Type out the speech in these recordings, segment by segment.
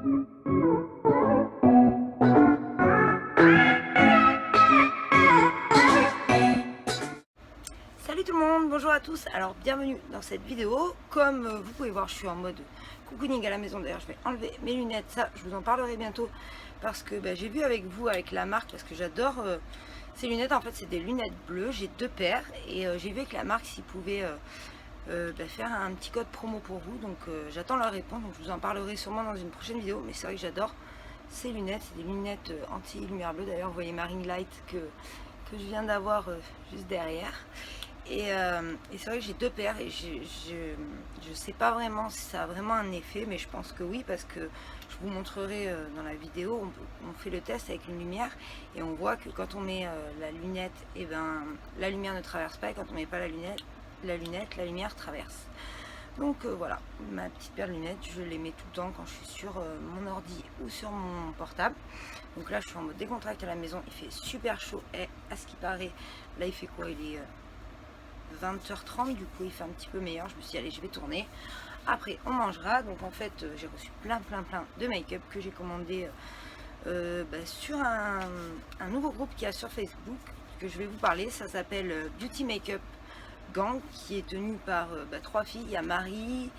Salut tout le monde, bonjour à tous, alors bienvenue dans cette vidéo. Comme vous pouvez voir, je suis en mode cocooning à la maison. D'ailleurs je vais enlever mes lunettes, ça je vous en parlerai bientôt, parce que j'ai vu avec vous, avec la marque, parce que j'adore ces lunettes. En fait c'est des lunettes bleues, j'ai 2 paires, et j'ai vu avec la marque s'ils pouvaient faire un petit code promo pour vous. Donc j'attends leur réponse, donc je vous en parlerai sûrement dans une prochaine vidéo. Mais c'est vrai que j'adore ces lunettes, c'est des lunettes anti-lumière bleue. D'ailleurs vous voyez ma ring light que je viens d'avoir juste derrière. Et c'est vrai que j'ai 2 paires, et je sais pas vraiment si ça a vraiment un effet, mais je pense que oui, parce que je vous montrerai dans la vidéo. On fait le test avec une lumière et on voit que quand on met la lunette, et la lumière ne traverse pas, et quand on met pas la lunette, la lumière traverse. Donc voilà, ma petite paire de lunettes, je les mets tout le temps quand je suis sur mon ordi ou sur mon portable. Donc là je suis en mode décontracté à la maison, il fait super chaud, et à ce qui paraît, là il fait quoi, il est 20h30, du coup il fait un petit peu meilleur. Je me suis dit allez, je vais tourner, après on mangera. Donc en fait j'ai reçu plein de make-up que j'ai commandé sur un nouveau groupe qu'il y a sur Facebook, que je vais vous parler. Ça s'appelle Beauty Makeup Gang, qui est tenu par 3 filles. Il y a Marie,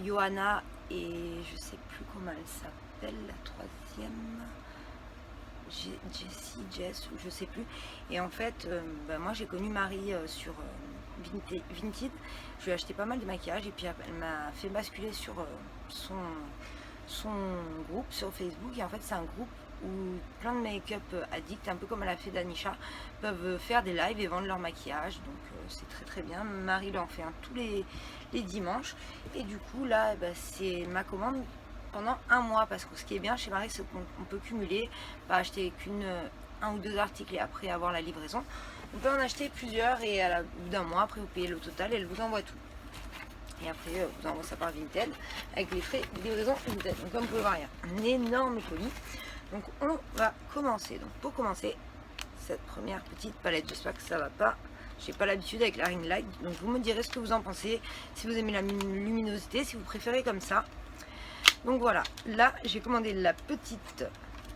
Johanna et je sais plus comment elle s'appelle la troisième, Jess ou je sais plus. Et en fait moi j'ai connu Marie sur Vinted. Je lui ai acheté pas mal de maquillage, et puis elle m'a fait basculer sur son groupe sur Facebook. Et en fait c'est un groupe où plein de make-up addicts, un peu comme elle a fait Danisha, peuvent faire des lives et vendre leur maquillage. Donc c'est très bien. Marie en fait un tous les dimanches, et du coup là c'est ma commande pendant un mois, parce que ce qui est bien chez Marie, c'est qu'on peut cumuler, pas acheter un ou 2 articles et après avoir la livraison. On peut en acheter plusieurs, et au bout d'un mois, après vous payez le total et elle vous envoie tout. Et après vous envoie ça par Vinted avec les frais de livraison Vinted. Donc comme vous pouvez voir, il y a un énorme colis. Donc on va commencer. Donc pour commencer cette première petite palette, j'espère que ça va pas. J'ai pas l'habitude avec la ring light, donc vous me direz ce que vous en pensez, si vous aimez la luminosité, si vous préférez comme ça. Donc voilà, là j'ai commandé la petite.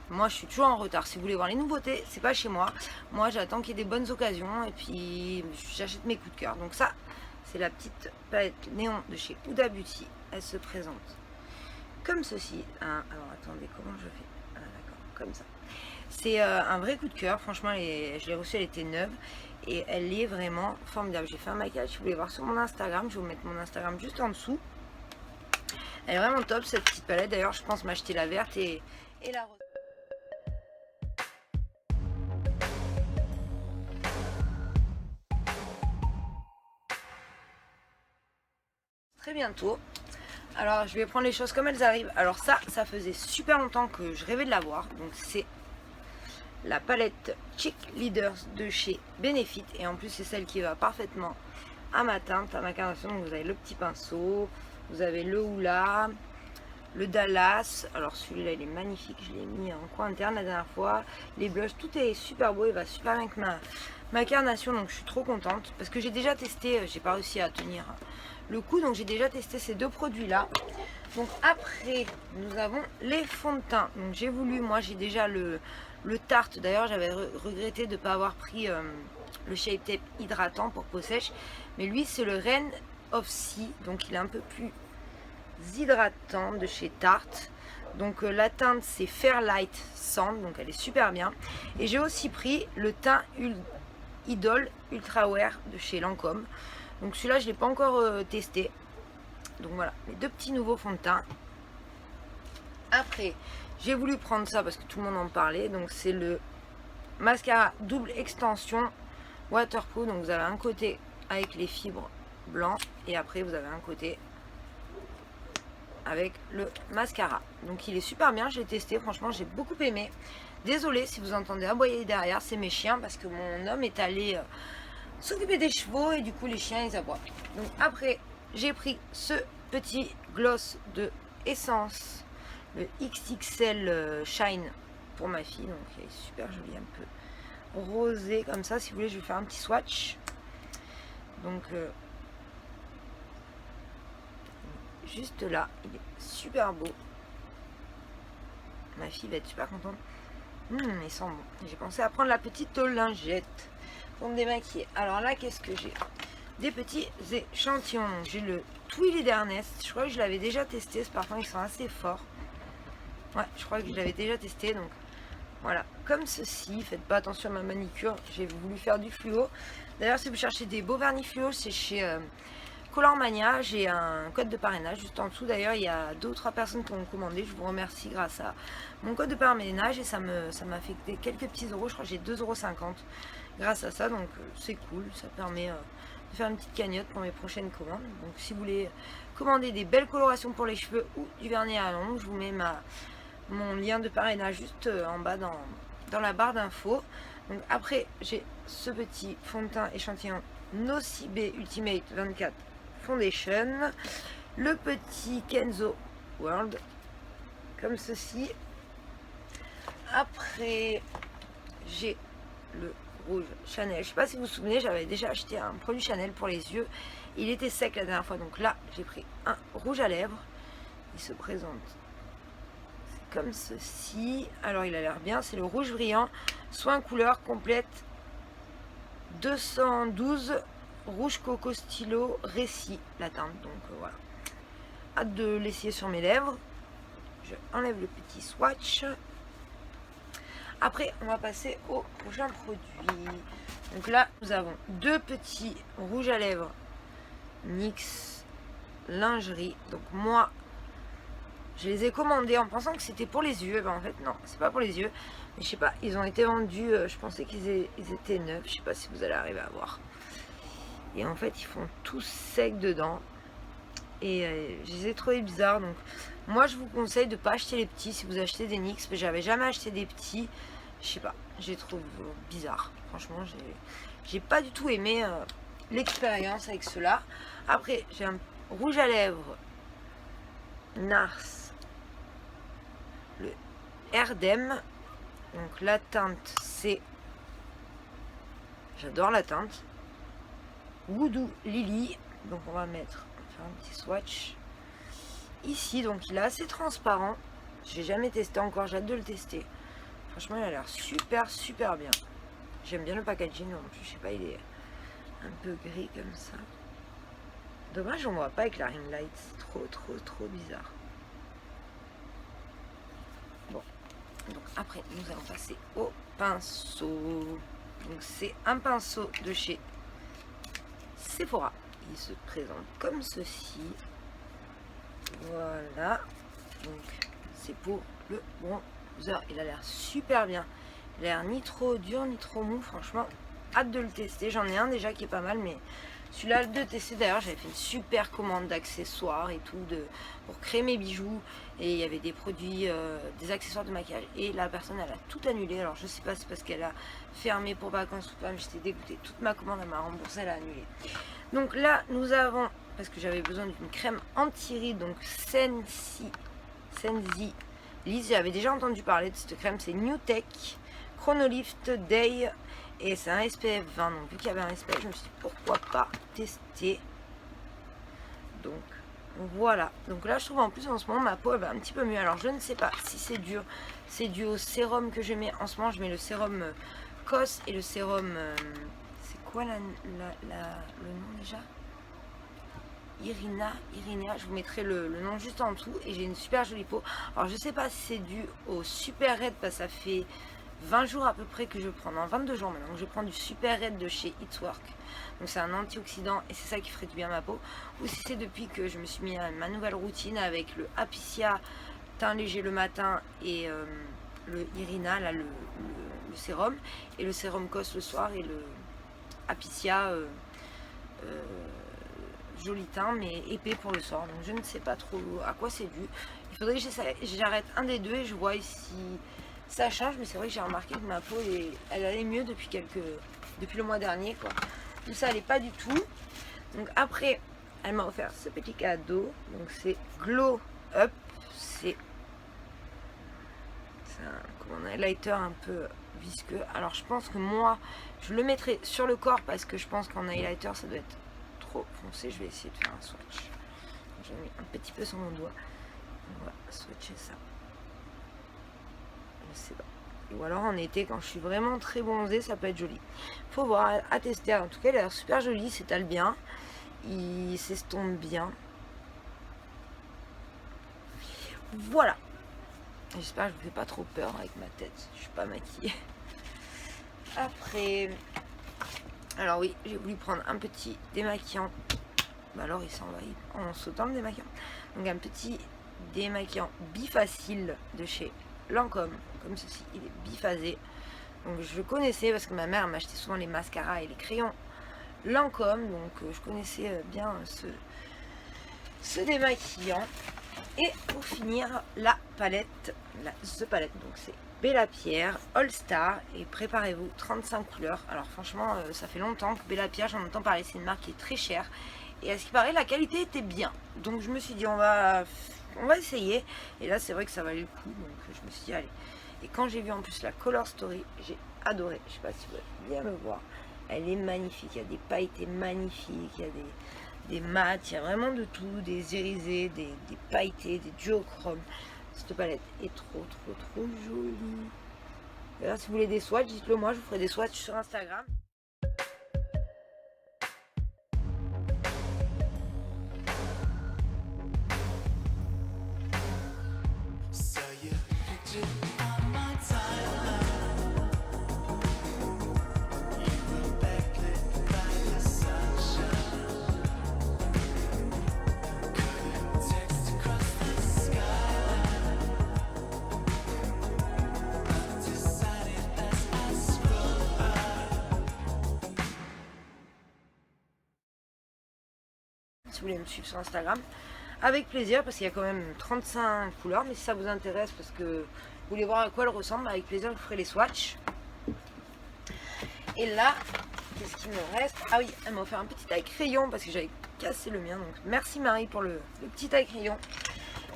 Moi je suis toujours en retard, si vous voulez voir les nouveautés, c'est pas chez moi. Moi j'attends qu'il y ait des bonnes occasions, et puis j'achète mes coups de cœur. Donc ça, c'est la petite palette néon de chez Huda Beauty. Elle se présente comme ceci. Alors attendez, comment je fais? D'accord, comme ça. C'est un vrai coup de cœur, franchement je l'ai reçue, elle était neuve, et elle est vraiment formidable. J'ai fait un maquillage, si vous voulez voir sur mon Instagram, je vais vous mettre mon Instagram juste en dessous. Elle est vraiment top cette petite palette. D'ailleurs je pense m'acheter la verte et la rose. Très bientôt. Alors je vais prendre les choses comme elles arrivent. Alors ça faisait super longtemps que je rêvais de l'avoir. Donc c'est la palette Cheek Leaders de chez Benefit. Et en plus c'est celle qui va parfaitement à ma teinte, à ma carnation. Donc vous avez le petit pinceau, vous avez le Hoola, le Dallas. Alors celui-là il est magnifique, je l'ai mis en coin interne la dernière fois. Les blushs, tout est super beau, il va super bien avec ma carnation. Donc je suis trop contente, parce que j'ai déjà testé, j'ai pas réussi à tenir le coup, donc j'ai déjà testé ces 2 produits là. Donc après nous avons les fonds de teint. Donc j'ai voulu, moi j'ai déjà le Tarte. D'ailleurs j'avais regretté de ne pas avoir pris le Shape Tape hydratant pour peau sèche, mais lui c'est le Rain of Sea, donc il est un peu plus hydratant de chez Tarte. Donc la teinte c'est Fairlight Sand, donc elle est super bien. Et j'ai aussi pris le teint Idol Ultra Wear de chez Lancôme. Donc celui-là je l'ai pas encore testé. Donc voilà, mes 2 petits nouveaux fonds de teint. Après j'ai voulu prendre ça parce que tout le monde en parlait. Donc c'est le mascara double extension waterproof. Donc vous avez un côté avec les fibres blancs, et après vous avez un côté avec le mascara. Donc il est super bien, j'ai testé, franchement j'ai beaucoup aimé. Désolée si vous entendez aboyer derrière, c'est mes chiens, parce que mon homme est allé s'occuper des chevaux, et du coup les chiens ils aboient. Donc après j'ai pris ce petit gloss de Essence, le XXL Shine pour ma fille. Donc il est super joli, un peu rosé comme ça. Si vous voulez je vais faire un petit swatch. Donc juste là. Il est super beau. Ma fille va être super contente. Il sent bon. J'ai pensé à prendre la petite lingette pour me démaquiller. Alors là, qu'est-ce que j'ai? Des petits échantillons. J'ai le Twilly d'Ernest. Je crois que je l'avais déjà testé. Ce parfum, ils sont assez forts. Ouais, je crois que je l'avais déjà testé. Donc voilà, comme ceci. Faites pas attention à ma manicure. J'ai voulu faire du fluo. D'ailleurs, si vous cherchez des beaux vernis fluo, c'est chez Color Mania. J'ai un code de parrainage juste en dessous. D'ailleurs, il y a 2 ou 3 personnes qui ont commandé. Je vous remercie grâce à mon code de parrainage. Et ça m'a fait quelques petits euros. Je crois que j'ai 2,50 € grâce à ça. Donc c'est cool. Ça permet de faire une petite cagnotte pour mes prochaines commandes. Donc si vous voulez commander des belles colorations pour les cheveux ou du vernis à ongles, je vous mets mon lien de parrainage juste en bas dans la barre d'infos. Donc après, j'ai ce petit fond de teint échantillon Nocibé Ultimate 24 Foundation, le petit Kenzo World, comme ceci. Après, j'ai le rouge Chanel. Je sais pas si vous vous souvenez, j'avais déjà acheté un produit Chanel pour les yeux. Il était sec la dernière fois, donc là, j'ai pris un rouge à lèvres. Il se présente comme ceci. Alors il a l'air bien, c'est le rouge brillant, soin couleur complète 212 rouge coco stylo récit la teinte. Donc voilà, hâte de l'essayer sur mes lèvres. Je enlève le petit swatch. Après on va passer au prochain produit. Donc là nous avons 2 petits rouges à lèvres NYX lingerie. Donc moi je les ai commandés en pensant que c'était pour les yeux. Ben en fait non, c'est pas pour les yeux. Mais je sais pas, ils ont été vendus, je pensais qu'ils étaient neufs. Je sais pas si vous allez arriver à voir. Et en fait ils font tout sec dedans. Et je les ai trouvés bizarres. Donc moi je vous conseille de pas acheter les petits si vous achetez des NYX. Mais j'avais jamais acheté des petits. Je sais pas, je les trouve bizarres. Franchement j'ai pas du tout aimé l'expérience avec ceux-là. Après j'ai un rouge à lèvres Nars, le Erdem. Donc la teinte c'est, j'adore la teinte, Voodoo Lily. Donc on va faire un petit swatch ici. Donc il est assez transparent. J'ai jamais testé encore, j'ai hâte de le tester. Franchement il a l'air super bien. J'aime bien le packaging en plus. Je sais pas, il est un peu gris comme ça. Dommage on voit pas avec la ring light. C'est trop bizarre. Bon, donc après nous allons passer au pinceau. Donc c'est un pinceau de chez Sephora. Il se présente comme ceci. Voilà. Donc c'est pour le bronzer. Il a l'air super bien. Il a l'air ni trop dur ni trop mou. Franchement, hâte de le tester. J'en ai un déjà qui est pas mal, mais celui-là de tester. D'ailleurs, j'avais fait une super commande d'accessoires et tout pour créer mes bijoux. Et il y avait des produits, des accessoires de maquillage. Et la personne, elle a tout annulé. Alors je sais pas si c'est parce qu'elle a fermé pour vacances ou pas, mais j'étais dégoûtée. Toute ma commande, elle m'a remboursé, elle a annulé. Donc là, nous avons, parce que j'avais besoin d'une crème anti-rides, donc Sensi Lise. J'avais déjà entendu parler de cette crème. C'est New Tech Chronolift Day. Et c'est un SPF 20. Donc vu qu'il y avait un SPF, je me suis dit pourquoi pas tester. Donc voilà. Donc là, je trouve en plus en ce moment ma peau elle va un petit peu mieux. Alors je ne sais pas si c'est dur. C'est dû au sérum que je mets en ce moment. Je mets le sérum COS et le sérum. C'est quoi le nom déjà? Irina, je vous mettrai le nom juste en dessous. Et j'ai une super jolie peau. Alors je sais pas si c'est dû au Super Red parce que ça fait 20 jours à peu près que je prends, non 22 jours maintenant, donc je prends du Super Red de chez It's Work. Donc c'est un antioxydant et c'est ça qui ferait du bien à ma peau. Ou si c'est depuis que je me suis mis à ma nouvelle routine avec le Apicia teint léger le matin et le Irina, là le sérum, et le sérum COS le soir et le Apicia joli teint mais épais pour le soir. Donc je ne sais pas trop à quoi c'est dû. Il faudrait que j'arrête un des deux et je vois si ça change, mais c'est vrai que j'ai remarqué que ma peau elle allait mieux depuis le mois dernier quoi. Tout ça allait pas du tout. Donc après elle m'a offert ce petit cadeau. Donc c'est Glow Up. C'est un highlighter un peu visqueux. Alors je pense que moi je le mettrai sur le corps parce que je pense qu'en highlighter ça doit être trop foncé. Je vais essayer de faire un swatch. j'en ai mis un petit peu sur mon doigt. On va swatcher ça. Je sais pas. Ou alors en été, quand je suis vraiment très bronzée, ça peut être joli. Faut voir, à tester. En tout cas, il a l'air super joli, il s'étale bien. Il s'estompe bien. Voilà. J'espère que je vous fais pas trop peur avec ma tête. Je suis pas maquillée. Après, alors oui, j'ai voulu prendre un petit démaquillant. Bah alors il s'en va en sautant le démaquillant. Donc un petit démaquillant bifacile de chez Lancôme. Comme ceci, il est biphasé. Donc je connaissais parce que ma mère m'achetait souvent les mascaras et les crayons Lancôme. Donc je connaissais bien ce démaquillant. Et pour finir, la palette, The Palette, donc c'est Bella Pierre All Star, et préparez-vous, 35 couleurs. Alors franchement, ça fait longtemps que Bella Pierre, j'en entends parler, c'est une marque qui est très chère. Et à ce qui paraît, la qualité était bien. Donc je me suis dit, on va essayer. Et là, c'est vrai que ça valait le coup, donc je me suis dit, allez. Et quand j'ai vu en plus la Color Story, j'ai adoré. Je sais pas si vous allez bien le voir. Elle est magnifique, il y a des pailletés magnifiques, il y a des mats, il y a vraiment de tout, des irisés, des pailletés, des duochromes. Cette palette est trop jolie. D'ailleurs, si vous voulez des swatchs, dites-le moi, je vous ferai des swatchs sur Instagram. Si vous voulez me suivre sur Instagram, avec plaisir, parce qu'il y a quand même 35 couleurs. Mais si ça vous intéresse, parce que vous voulez voir à quoi elle ressemble, avec plaisir je vous ferai les swatchs. Et là, qu'est-ce qu'il me reste? Ah oui, elle m'a offert un petit taille crayon parce que j'avais cassé le mien. Donc merci Marie pour le petit taille crayon.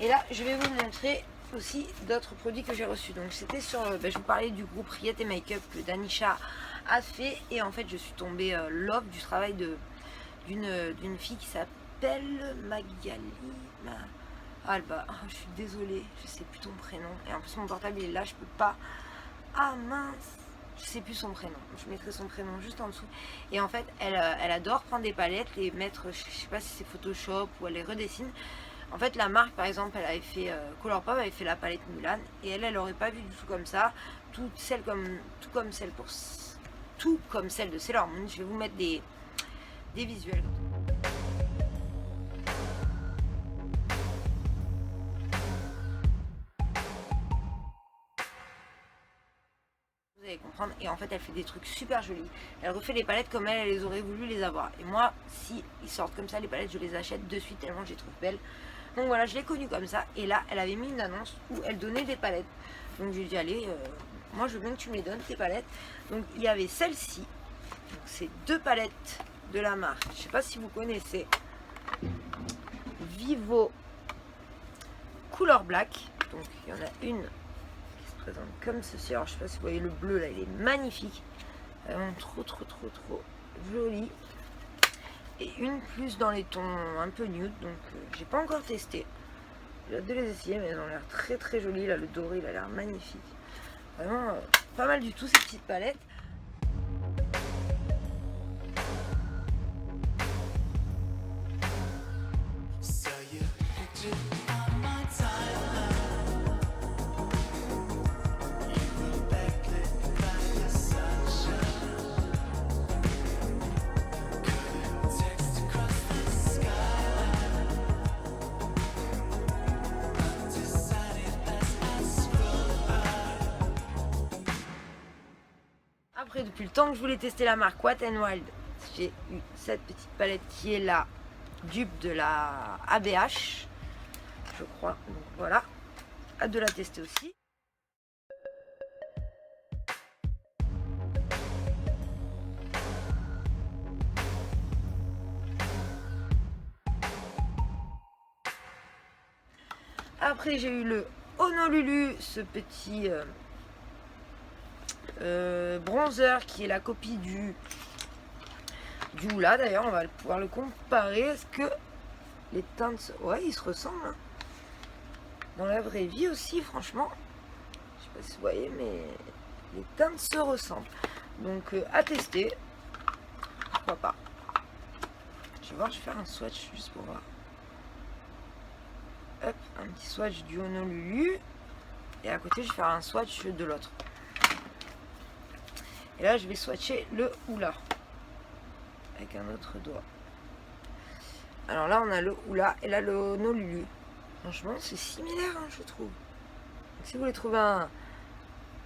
Et là, je vais vous montrer aussi d'autres produits que j'ai reçus. Donc c'était sur, je vous parlais du groupe Riette et Make-up que Danisha a fait. Et en fait, je suis tombée love du travail d'une fille qui s'appelle Magali. Alba, oh, je suis désolée, je sais plus ton prénom. Et en plus mon portable il est là, je peux pas. Ah mince, je sais plus son prénom. Je mettrai son prénom juste en dessous. Et en fait, elle adore prendre des palettes, les mettre, je sais pas si c'est Photoshop ou elle les redessine. En fait, la marque par exemple, elle avait fait Colourpop avait fait la palette Mulan et elle aurait pas vu du tout comme ça. Tout comme celle de Sailor Moon. Je vais vous mettre des visuels. Vous allez comprendre. Et en fait, elle fait des trucs super jolis. Elle refait les palettes comme elle les aurait voulu les avoir. Et moi, si ils sortent comme ça les palettes, je les achète de suite tellement je les trouve belles. Donc voilà, je l'ai connue comme ça. Et là, elle avait mis une annonce où elle donnait des palettes. Donc j'ai dit, allez, moi je veux bien que tu me les donnes, tes palettes. Donc il y avait celle-ci. Donc c'est 2 palettes de la marque. Je sais pas si vous connaissez. Vivo Color Black. Donc il y en a une qui se présente comme ceci. Alors je sais pas si vous voyez le bleu là, il est magnifique. Vraiment trop joli. Et une plus dans les tons un peu nude. Donc j'ai pas encore testé. J'ai hâte de les essayer, mais elles ont l'air très jolies. Là le doré il a l'air magnifique. Vraiment pas mal du tout ces petites palettes. Après, depuis le temps que je voulais tester la marque Wet n Wild, j'ai eu cette petite palette qui est la dupe de la ABH, je crois. Donc voilà, hâte de la tester aussi. Après, j'ai eu le Honolulu, ce petit bronzer qui est la copie du Hoola. D'ailleurs, on va pouvoir le comparer. Est-ce que les teintes, ouais, ils se ressemblent. Hein. Dans la vraie vie aussi, franchement. Je sais pas si vous voyez, mais les teintes se ressemblent. Donc, à tester. Pourquoi pas. Je vais voir, je vais faire un swatch juste pour voir. Hop, un petit swatch du Honolulu. Et à côté, je vais faire un swatch de l'autre. Et là, je vais swatcher le Hoola. Avec un autre doigt. Alors là, on a le Hoola et là, le Honolulu. Franchement, c'est similaire, hein, je trouve. Donc, si vous voulez trouver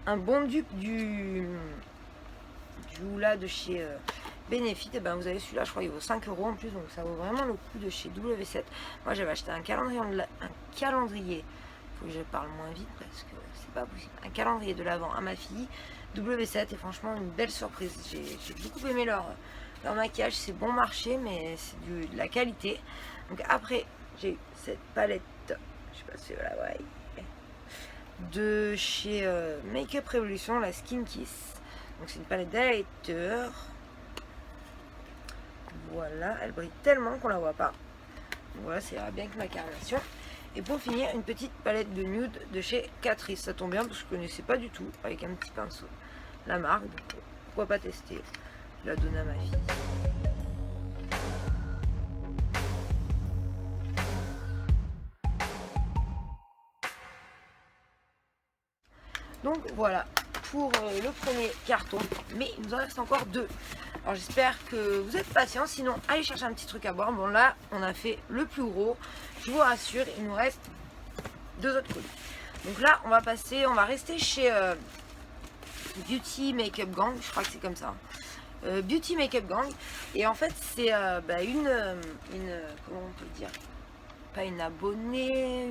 un bon dupe du Hoola de chez Benefit, et ben vous avez celui-là, je crois, il vaut 5 € en plus, donc ça vaut vraiment le coup de chez W7. Moi, j'avais acheté un calendrier. Faut que je parle moins vite parce que c'est pas possible. Un calendrier de l'Avent à ma fille, W7, et franchement, une belle surprise. J'ai beaucoup aimé leur maquillage, c'est bon marché, mais c'est de la qualité. Donc après, j'ai eu cette palette, je sais pas si voilà, ouais, de chez Makeup Revolution, la Skin Kiss. Donc c'est une palette d'highlighter. Voilà, elle brille tellement qu'on la voit pas. Donc voilà, c'est bien que ma carnation. Et pour finir, une petite palette de nude de chez Catrice. Ça tombe bien parce que je connaissais pas du tout, avec un petit pinceau. La marque, donc pourquoi pas tester. Je la donne à ma fille. Donc voilà pour le premier carton, mais il nous en reste encore 2. Alors j'espère que vous êtes patients, sinon allez chercher un petit truc à boire. Bon là on a fait le plus gros, je vous rassure, il nous reste 2 autres colis. Donc là on va rester chez Beauty Makeup Gang, je crois que c'est comme ça. Beauty Makeup Gang, et en fait c'est une comment on peut dire, pas une abonnée,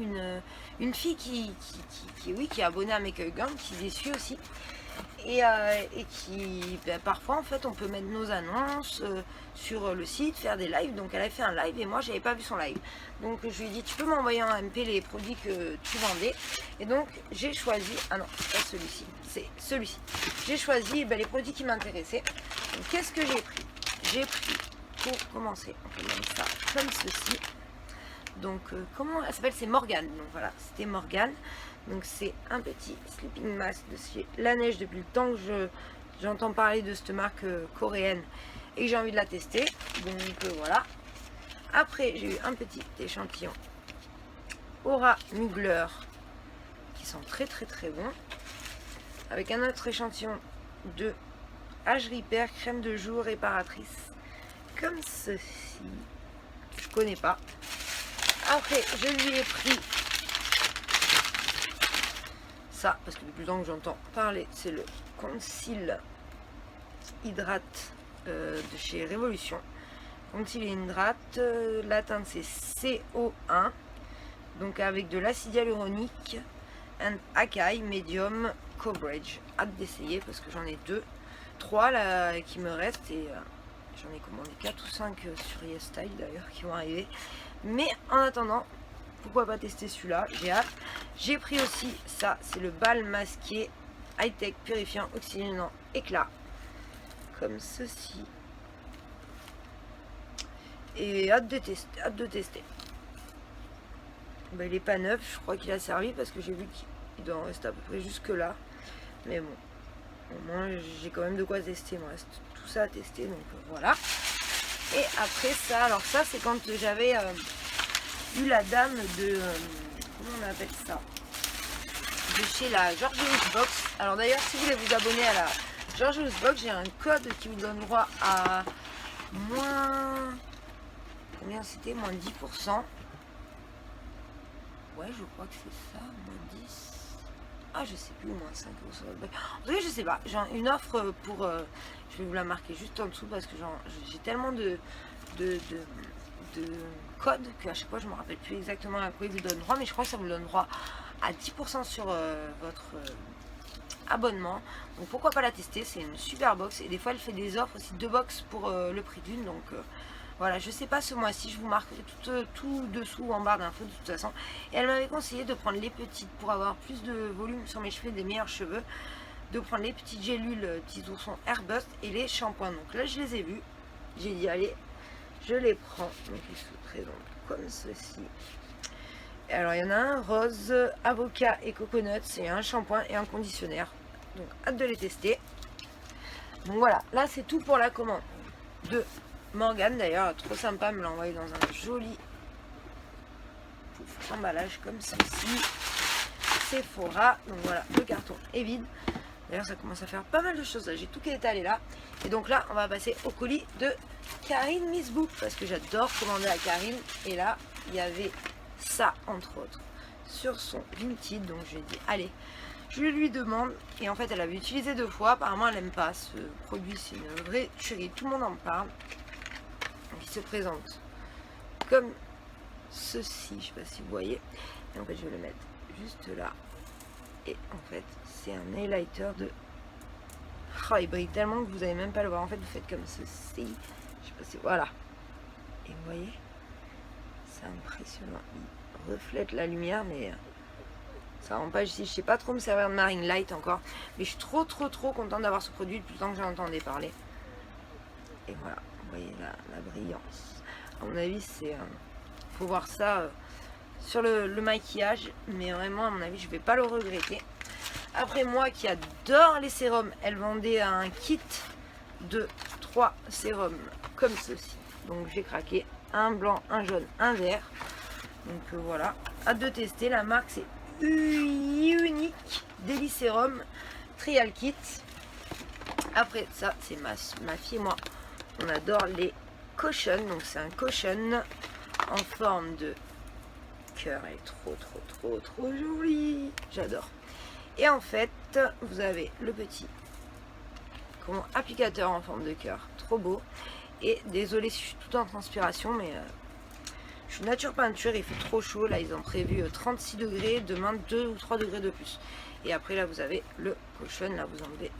une fille qui est abonnée à Makeup Gang, qui les suit aussi, et qui parfois en fait on peut mettre nos annonces sur le site, faire des lives. Donc elle a fait un live et moi j'avais pas vu son live, donc je lui ai dit tu peux m'envoyer en MP les produits que tu vendais, et donc j'ai choisi, ah non c'est pas celui-ci, c'est celui-ci, j'ai choisi les produits qui m'intéressaient. Donc qu'est-ce que j'ai pris? J'ai pris, pour commencer, on peut mettre ça comme ceci. Donc comment elle s'appelle? C'est Morgane. Donc voilà, c'était Morgane. Donc c'est un petit sleeping mask de chez La Neige. Depuis le temps que j'entends parler de cette marque coréenne et que j'ai envie de la tester. Donc voilà. Après j'ai eu un petit échantillon Aura Mugler qui sont très bons. Avec un autre échantillon de Age Repair crème de jour réparatrice comme ceci. Je connais pas. Après, je lui ai pris ça, parce que depuis le temps que j'entends parler, c'est le Conceal Hydrate de chez Révolution. Conceal Hydrate, la teinte c'est CO1, donc avec de l'acide hyaluronique and Acai Medium Coverage. Hâte d'essayer parce que j'en ai 3 là qui me restent, et j'en ai commandé 4 ou 5 sur YesStyle d'ailleurs qui vont arriver. Mais en attendant, pourquoi pas tester celui-là, j'ai hâte. J'ai pris aussi ça, c'est le bal masqué high-tech purifiant oxygénant éclat, comme ceci. Et hâte de tester. Il est pas neuf, je crois qu'il a servi parce que j'ai vu qu'il doit en rester à peu près jusque là. Mais bon, au moins j'ai quand même de quoi tester, il me reste tout ça à tester, donc voilà. Et après ça, alors ça c'est quand j'avais eu la dame de, comment on appelle ça, de chez la Georgios Box. Alors d'ailleurs si vous voulez vous abonner à la Georgios Box, j'ai un code qui vous donne droit à moins, combien c'était, moins 10%. Ouais je crois que c'est ça, moins 10. Ah je sais plus, moins 5 euros sur le bac. En tout cas je sais pas, j'ai une offre pour, je vais vous la marquer juste en dessous parce que j'ai tellement de codes qu'à chaque fois je me rappelle plus exactement à quoi il vous donne droit, mais je crois que ça vous donne droit à 10% sur votre abonnement. Donc pourquoi pas la tester, c'est une super box, et des fois elle fait des offres aussi, 2 box pour le prix d'une. Donc voilà, je sais pas ce mois-ci, je vous marquerai tout dessous ou en barre d'infos de toute façon. Et elle m'avait conseillé de prendre les petites pour avoir plus de volume sur mes cheveux, des meilleurs cheveux, de prendre les petites gélules petits oursons Airbust et les shampoings. Donc là je les ai vus, j'ai dit allez, je les prends. Donc ils sont très longs. comme ceci. Alors il y en a un rose, avocat et coconut, c'est un shampoing et un conditionnaire. Donc hâte de les tester. Donc voilà, là c'est tout pour la commande de Morgane. D'ailleurs, trop sympa, me l'a envoyé dans un joli emballage comme ceci. Sephora. Donc voilà, le carton est vide. D'ailleurs, ça commence à faire pas mal de choses là. J'ai tout qui est étalé là. Et donc là, on va passer au colis de Karine Miss Book parce que j'adore commander à Karine. Et là, il y avait ça entre autres sur son Vinted. Donc je lui ai dit, allez, je lui demande. Et en fait, elle avait utilisé 2 fois. Apparemment, elle n'aime pas ce produit. C'est une vraie tuerie. Tout le monde en parle. Donc il se présente comme ceci. Je sais pas si vous voyez. Et en fait, je vais le mettre juste là. Et en fait, c'est un highlighter de... Oh, il brille tellement que vous n'allez même pas le voir. En fait, vous faites comme ceci. Je sais pas si... Voilà. Et vous voyez, c'est impressionnant. Il reflète la lumière, mais ça rend pas ici. Je sais pas trop me servir de Marine Light encore. Mais je suis trop contente d'avoir ce produit depuis le temps que j'en entendais parler. Et voilà, vous voyez la brillance. À mon avis, c'est... faut voir ça... sur le maquillage, mais vraiment à mon avis je vais pas le regretter. Après, moi qui adore les sérums, elle vendait un kit de 3 sérums comme ceci, donc j'ai craqué, un blanc, un jaune, un vert. Donc voilà, hâte de tester. La marque c'est Unique Daily Serum Trial Kit. Après ça, c'est ma fille et moi, on adore les cushions. Donc c'est un cushion en forme de cœur. Elle est trop jolie, j'adore. Et en fait, vous avez le petit applicateur en forme de cœur, trop beau. Et désolé si je suis tout en transpiration, mais je suis nature peinture, il fait trop chaud. Là, ils ont prévu 36 degrés, demain 2 ou 3 degrés de plus. Et après, là, vous avez le cushion, là, vous enlevez,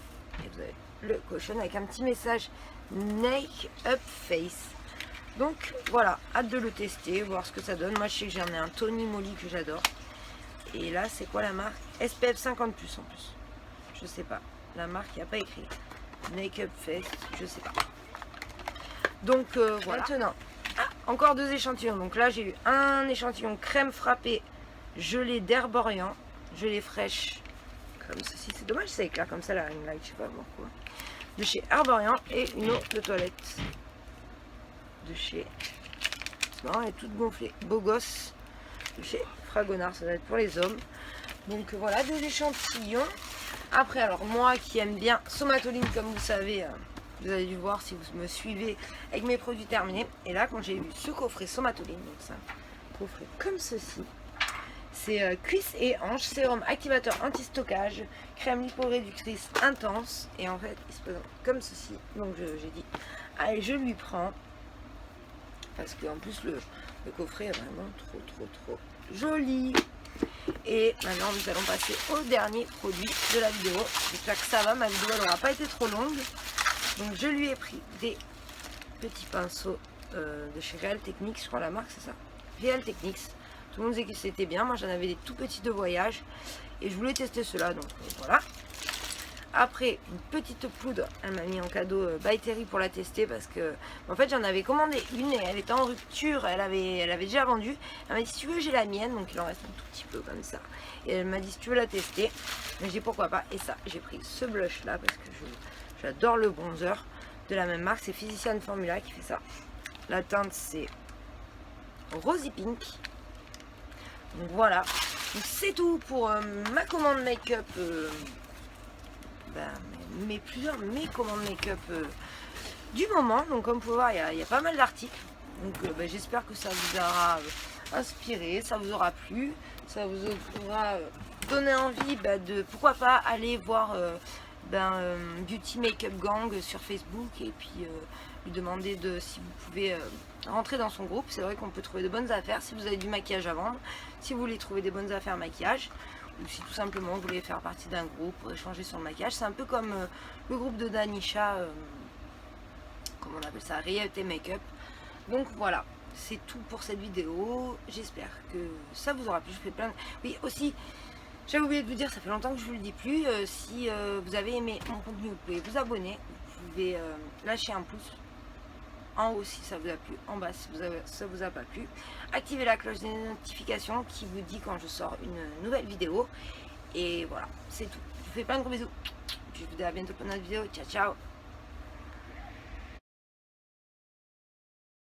et vous avez le cushion avec un petit message Make Up Face. Donc voilà, hâte de le tester, voir ce que ça donne. Moi je sais que j'en ai un Tony Moly que j'adore. Et là c'est quoi la marque? SPF 50+ en plus. Je sais pas. La marque il n'y a pas écrit. Make Up Face, je sais pas. Donc voilà. Maintenant, encore 2 échantillons. Donc là j'ai eu un échantillon crème frappée gelée d'Herborian. Gelée fraîche comme ceci. C'est dommage ça éclaire comme ça la ring light, je sais pas pourquoi. De chez Herborian et une eau de toilette. De chez... C'est marrant, elle est toute gonflée. Beau gosse. De chez Fragonard, ça doit être pour les hommes. Donc voilà, 2 échantillons. Après, alors moi qui aime bien Somatoline, comme vous savez, vous avez dû voir si vous me suivez avec mes produits terminés. Et là, quand j'ai vu ce coffret Somatoline, donc c'est un coffret comme ceci. C'est cuisse et hanche, sérum activateur anti-stockage, crème liporéductrice intense. Et en fait, il se présente comme ceci. Donc j'ai dit, allez, je lui prends. Parce qu'en plus le coffret est vraiment trop joli. Et maintenant nous allons passer au dernier produit de la vidéo. J'espère que ça va, ma vidéo n'aura pas été trop longue. Donc je lui ai pris des petits pinceaux de chez Real Techniques, je crois la marque c'est ça, Real Techniques. Tout le monde disait que c'était bien, moi j'en avais des tout petits de voyage et je voulais tester cela, donc voilà. Après, une petite poudre, elle m'a mis en cadeau by Terry pour la tester parce que en fait j'en avais commandé une et elle était en rupture, elle avait déjà vendu. Elle m'a dit si tu veux j'ai la mienne, donc il en reste un tout petit peu comme ça. Et elle m'a dit si tu veux la tester, mais j'ai dit pourquoi pas. Et ça, j'ai pris ce blush là parce que j'adore le bronzer de la même marque, c'est Physician Formula qui fait ça. La teinte c'est Rosy Pink. Donc voilà, c'est tout pour ma commande make-up. Mes commandes make-up du moment. Donc comme vous pouvez voir, il y a pas mal d'articles. Donc j'espère que ça vous aura inspiré, ça vous aura plu, ça vous aura donné envie de pourquoi pas aller voir Beauty Makeup Gang sur Facebook et puis lui demander si vous pouvez rentrer dans son groupe. C'est vrai qu'on peut trouver de bonnes affaires si vous avez du maquillage à vendre, si vous voulez trouver des bonnes affaires maquillage, ou si tout simplement vous voulez faire partie d'un groupe pour échanger sur le maquillage. C'est un peu comme le groupe de Danisha, comment on appelle ça, Réalité Makeup. Donc voilà, c'est tout pour cette vidéo. J'espère que ça vous aura plu. Je fais plein de... Oui, aussi, j'avais oublié de vous dire, ça fait longtemps que je ne vous le dis plus, si vous avez aimé mon contenu, vous pouvez vous abonner, vous pouvez lâcher un pouce en haut si ça vous a plu, en bas si ça vous a pas plu. Activez la cloche des notifications qui vous dit quand je sors une nouvelle vidéo. Et voilà, c'est tout. Je vous fais plein de gros bisous. Je vous dis à bientôt pour une autre vidéo. Ciao, ciao.